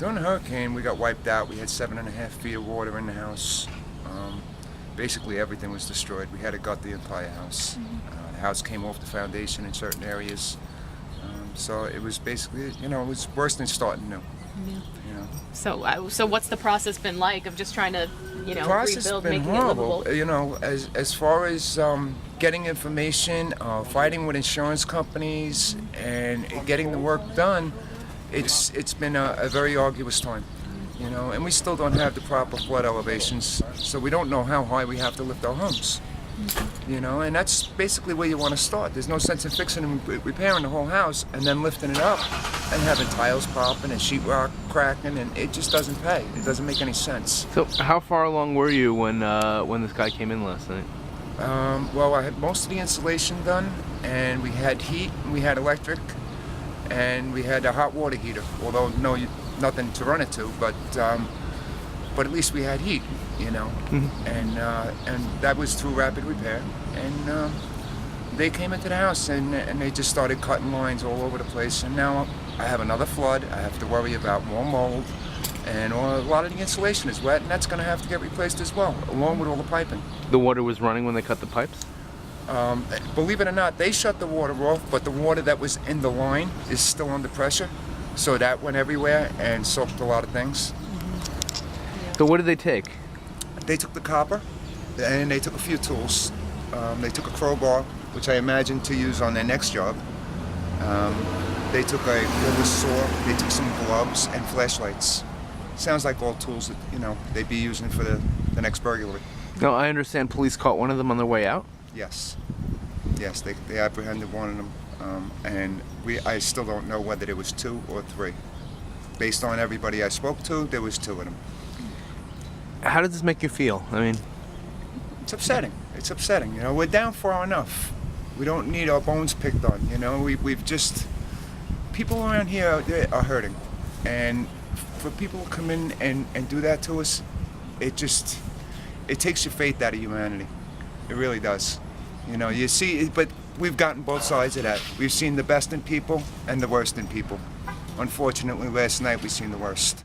During the hurricane, we got wiped out. We had 7.5 feet of water in the house. Basically, everything was destroyed. We had to gut the entire house. The house came off the foundation in certain areas. So it was basically, it was worse than starting new. Yeah. You know. So what's the process been like of just trying to, The process rebuild, been making horrible. it livable? As far as getting information, fighting with insurance companies, and getting the work done, it's been a very arduous time. And we still don't have the proper flood elevations, so we don't know how high we have to lift our homes. And that's basically where you want to start. There's no sense in fixing and repairing the whole house and then lifting it up and having tiles popping and sheetrock cracking, and it just doesn't pay. It doesn't make any sense. So how far along were you when this guy came in last night? Well, I had most of the insulation done, and we had heat, and we had electric, and we had a hot water heater, although nothing to run it to, but at least we had heat, and that was through rapid repair. And they came into the house and they just started cutting lines all over the place. And now I have another flood. I have to worry about more mold, and a lot of the insulation is wet, and that's going to have to get replaced as well, along with all the piping. The water was running when they cut the pipes? Believe it or not, they shut the water off, but the water that was in the line is still under pressure, so that went everywhere and soaked a lot of things. So what did they take? They took the copper, and they took a few tools. They took a crowbar, which I imagine to use on their next job. They took a little saw, they took some gloves and flashlights. Sounds like all tools that, they'd be using for the next burglary. Now, I understand police caught one of them on their way out? Yes. Yes, they apprehended one of them, and I still don't know whether there was 2 or 3. Based on everybody I spoke to, there was 2 of them. How does this make you feel? I mean, it's upsetting. It's upsetting. We're down far enough. We don't need our bones picked on. We've just, people around here are hurting, and for people to come in and do that to us, it takes your faith out of humanity. It really does. You see, but we've gotten both sides of that. We've seen the best in people and the worst in people. Unfortunately, last night we seen the worst.